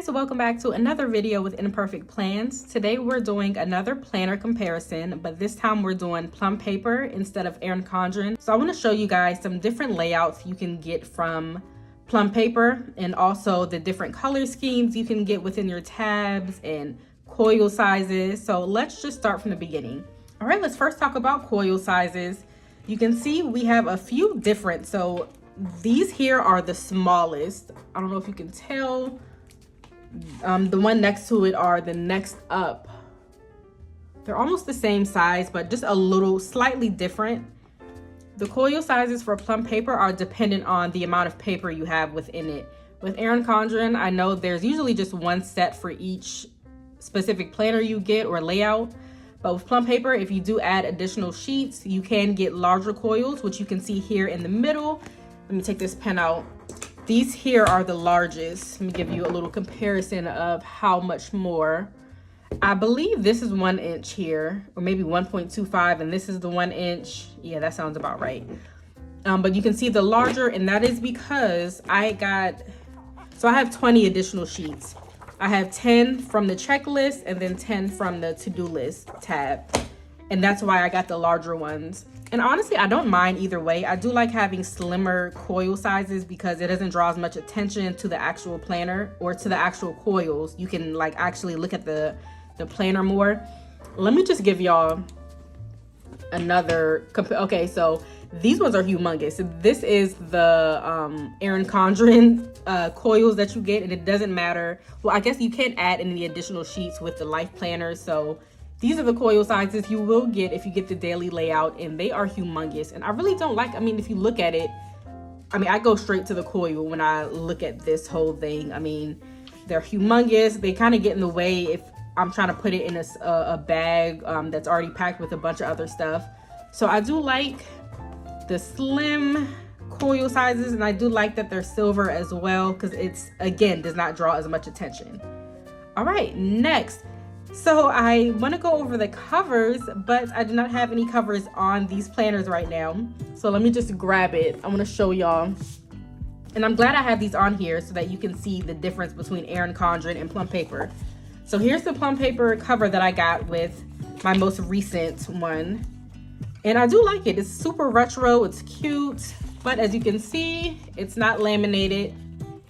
guys, welcome back to another video with Imperfect Plans. Today we're doing another planner comparison, but this time we're doing Plum paper instead of Erin Condren. So I want to show you guys some different layouts you can get from Plum paper and also the different color schemes you can get within your tabs and coil sizes. So let's just start from the beginning. All right, let's first talk about coil sizes. You can see we have a few different. So these here are the smallest. I don't know if you can tell. The one next to it are the next up. They're almost the same size, but just a little slightly different. The coil sizes for Plum paper are dependent on the amount of paper you have within it. With Erin Condren, I know there's usually just one set for each specific planner you get or layout. But with Plum paper, if you do add additional sheets, you can get larger coils, which you can see here in the middle. Let me take this pen out. These here are the largest. Let me give you a little comparison of how much more. I believe this is 1 inch here, or maybe 1.25, and this is the 1 inch. Yeah, that sounds about right. But you can see the larger, and that is because I have 20 additional sheets. I have 10 from the checklist and then 10 from the to-do list tab. And that's why I got the larger ones. And honestly, I don't mind either way. I do like having slimmer coil sizes because it doesn't draw as much attention to the actual planner or to the actual coils. You can like actually look at the planner more. Let me just give y'all another okay, so these ones are humongous. This is the Erin Condren coils that you get, and it doesn't matter. Well, I guess you can't add any additional sheets with the life planners, so these are the coil sizes you will get if you get the daily layout, and they are humongous. And I really don't like, if you look at it, I go straight to the coil when I look at this whole thing. They're humongous. They kind of get in the way if I'm trying to put it in a bag that's already packed with a bunch of other stuff. So I do like the slim coil sizes, and I do like that they're silver as well because it's, again, does not draw as much attention. All right, next. So I want to go over the covers, but I do not have any covers on these planners right now. So let me just grab it. I want to show y'all. And I'm glad I have these on here so that you can see the difference between Erin Condren and Plum paper. So here's the Plum paper cover that I got with my most recent one. And I do like it. It's super retro. It's cute. But as you can see, it's not laminated.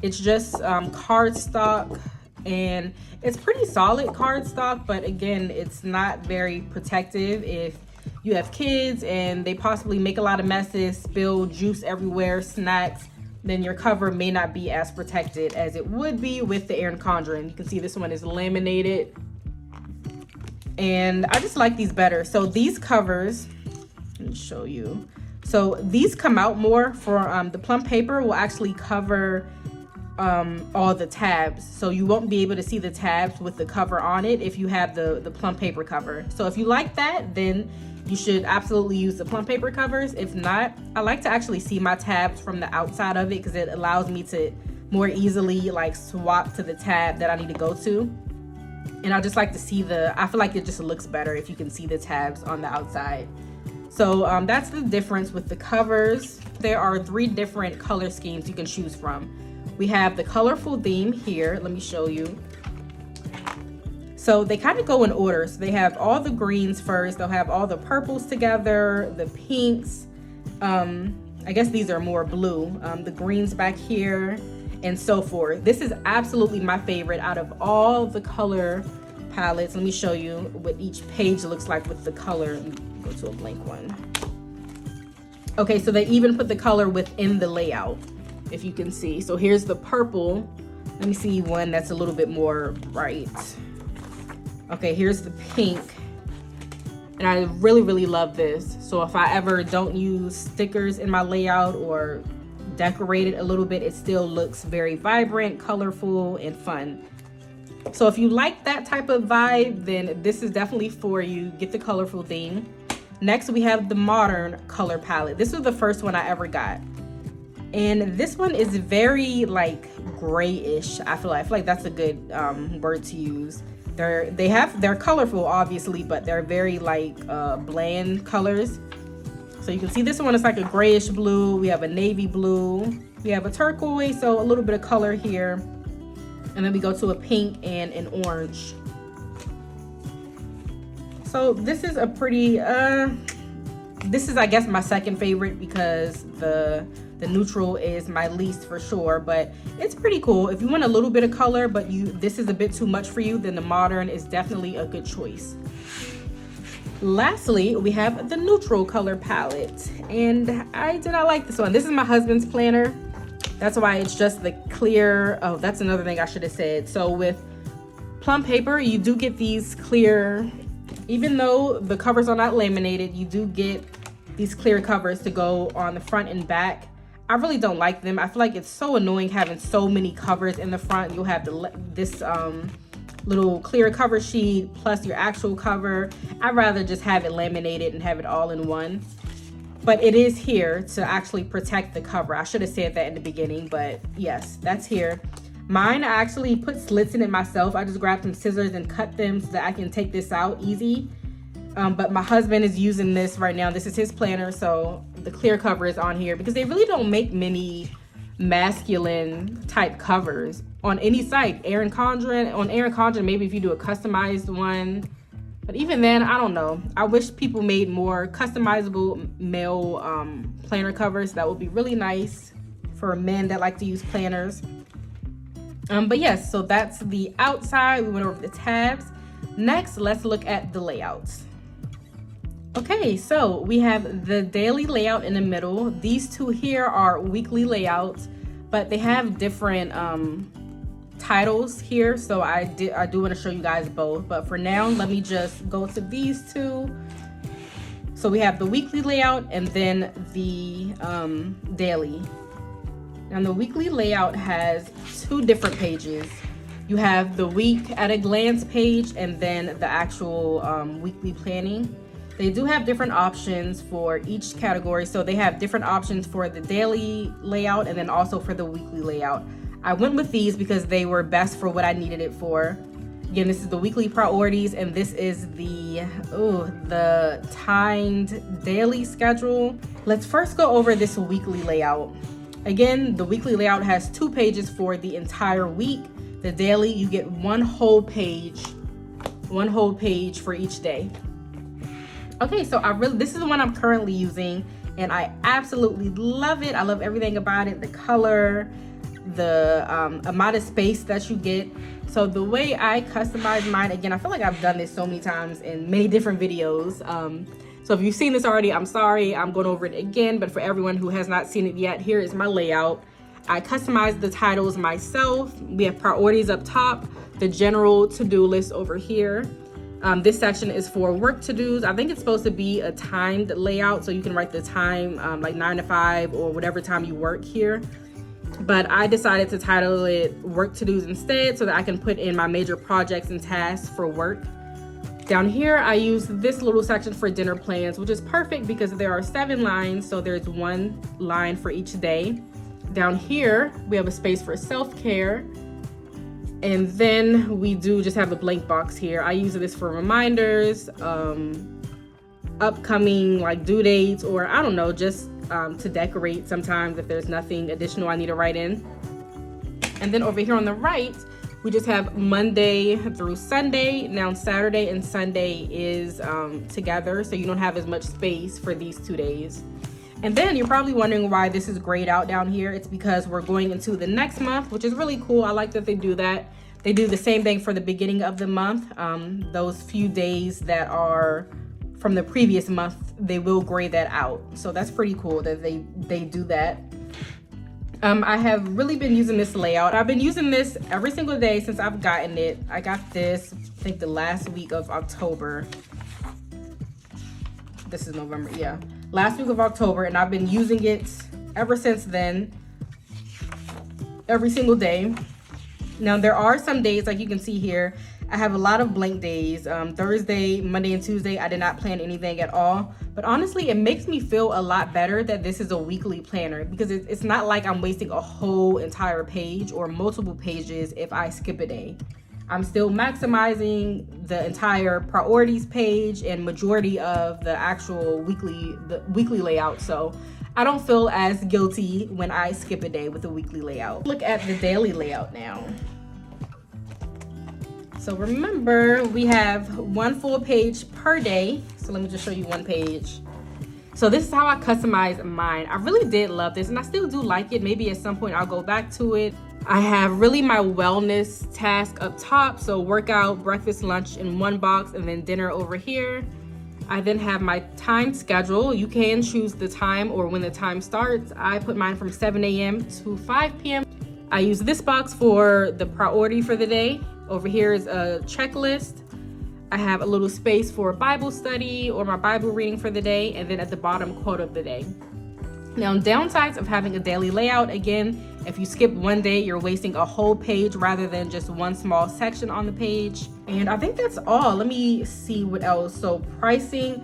It's just cardstock. And it's pretty solid cardstock, but again, it's not very protective. If you have kids and they possibly make a lot of messes, spill juice everywhere, snacks, then your cover may not be as protected as it would be with the Erin Condren. You can see this one is laminated, and I just like these better. So these covers, let me show you. So these come out more for the Plum paper will actually cover all the tabs, so you won't be able to see the tabs with the cover on it if you have the Plum paper cover. So if you like that, then you should absolutely use the Plum paper covers. If not, I like to actually see my tabs from the outside of it because it allows me to more easily like swap to the tab that I need to go to. And I just like to see I feel like it just looks better if you can see the tabs on the outside. So that's the difference with the covers. There are 3 different color schemes you can choose from. We have the colorful theme here. Let me show you. So they kind of go in order. So they have all the greens first. They'll have all the purples together, the pinks. I guess these are more blue. The greens back here and so forth. This is absolutely my favorite out of all the color palettes. Let me show you what each page looks like with the color. Let me go to a blank one. Okay, so they even put the color within the layout, if you can see. So here's the purple. Let me see one that's a little bit more bright. Okay, here's the pink. And I really, really love this. So if I ever don't use stickers in my layout or decorate it a little bit, it still looks very vibrant, colorful, and fun. So if you like that type of vibe, then this is definitely for you. Get the colorful theme. Next, we have the modern color palette. This was the first one I ever got. And this one is very like grayish. I feel like that's a good word to use. They're colorful, obviously, but they're very like bland colors. So you can see this one is like a grayish blue. We have a navy blue. We have a turquoise, so a little bit of color here. And then we go to a pink and an orange. So this is a pretty, this is I guess my second favorite because the neutral is my least for sure, but it's pretty cool. If you want a little bit of color, but this is a bit too much for you, then the modern is definitely a good choice. Lastly, we have the neutral color palette, and I did not like this one. This is my husband's planner. That's why it's just the clear. Oh, that's another thing I should have said. So with Plum paper, you do get these clear, even though the covers are not laminated, you do get these clear covers to go on the front and back. I really don't like them. I feel like it's so annoying having so many covers in the front. You'll have this little clear cover sheet plus your actual cover. I'd rather just have it laminated and have it all in one. But it is here to actually protect the cover. I should have said that in the beginning, but yes, that's here. Mine, I actually put slits in it myself. I just grabbed some scissors and cut them so that I can take this out easy. But my husband is using this right now. This is his planner, so the clear cover is on here because they really don't make many masculine type covers on any site. On Erin Condren, maybe if you do a customized one. But even then, I don't know. I wish people made more customizable male planner covers. That would be really nice for men that like to use planners. But yes, so that's the outside. We went over the tabs. Next, let's look at the layouts. Okay, so we have the daily layout in the middle. These two here are weekly layouts, but they have different titles here. So I do want to show you guys both, but for now, let me just go to these two. So we have the weekly layout and then the daily. And the weekly layout has two different pages. You have the week at a glance page and then the actual weekly planning. They do have different options for each category. So they have different options for the daily layout and then also for the weekly layout. I went with these because they were best for what I needed it for. Again, this is the weekly priorities and this is the timed daily schedule. Let's first go over this weekly layout. Again, the weekly layout has two pages for the entire week. The daily, you get one whole page for each day. Okay, so this is the one I'm currently using and I absolutely love it. I love everything about it, the color, the amount of space that you get. So the way I customize mine, again, I feel like I've done this so many times in many different videos. So if you've seen this already, I'm sorry, I'm going over it again, but for everyone who has not seen it yet, here is my layout. I customized the titles myself. We have priorities up top, the general to-do list over here. This section is for work to-dos. I think it's supposed to be a timed layout, so you can write the time like 9 to 5 or whatever time you work here. But I decided to title it work to-dos instead so that I can put in my major projects and tasks for work. Down here, I use this little section for dinner plans, which is perfect because there are 7 lines, so there's 1 line for each day. Down here, we have a space for self-care. And then we do just have a blank box here. I use this for reminders, upcoming like due dates, or I don't know, just to decorate sometimes if there's nothing additional I need to write in. And then over here on the right, we just have Monday through Sunday. Now Saturday and Sunday is together, so you don't have as much space for these 2 days. And then you're probably wondering why this is grayed out down here. It's because we're going into the next month, which is really cool. I like that they do that. They do the same thing for the beginning of the month. Those few days that are from the previous month, they will gray that out. So that's pretty cool that they do that. I have really been using this layout. I've been using this every single day since I've gotten it. I got this, I think the last week of October. This is November, yeah. Last week of October, and I've been using it ever since then, every single day. Now there are some days, like you can see here, I have a lot of blank days. Thursday, Monday, and Tuesday, I did not plan anything at all. But honestly, it makes me feel a lot better that this is a weekly planner because it's not like I'm wasting a whole entire page or multiple pages if I skip a day. I'm still maximizing the entire priorities page and majority of the actual weekly layout. So I don't feel as guilty when I skip a day with the weekly layout. Look at the daily layout now. So remember, we have one full page per day. So let me just show you one page. So this is how I customize mine. I really did love this, and I still do like it. Maybe at some point I'll go back to it. I have really my wellness task up top. So workout, breakfast, lunch in one box, and then dinner over here. I then have my time schedule. You can choose the time or when the time starts. I put mine from 7 a.m. to 5 p.m. I use this box for the priority for the day. Over here is a checklist. I have a little space for Bible study or my Bible reading for the day, and then at the bottom, quote of the day. Now, downsides of having a daily layout, again, if you skip one day, you're wasting a whole page rather than just one small section on the page. And I think that's all. Let me see what else. So pricing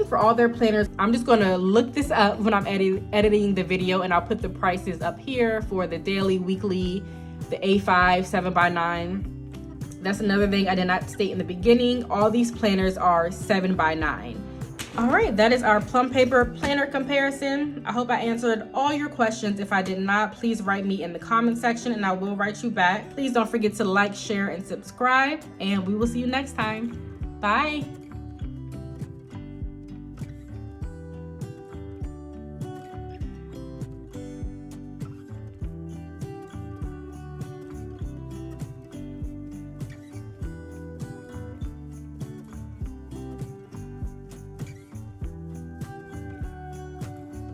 for all their planners. I'm just gonna look this up when I'm editing the video, and I'll put the prices up here for the daily, weekly, the A5, 7x9. That's another thing I did not state in the beginning. All these planners are 7x9. All right, that is our Plum paper planner comparison. I hope I answered all your questions. If I did not, please write me in the comment section and I will write you back. Please don't forget to like, share, and subscribe, and we will see you next time. Bye.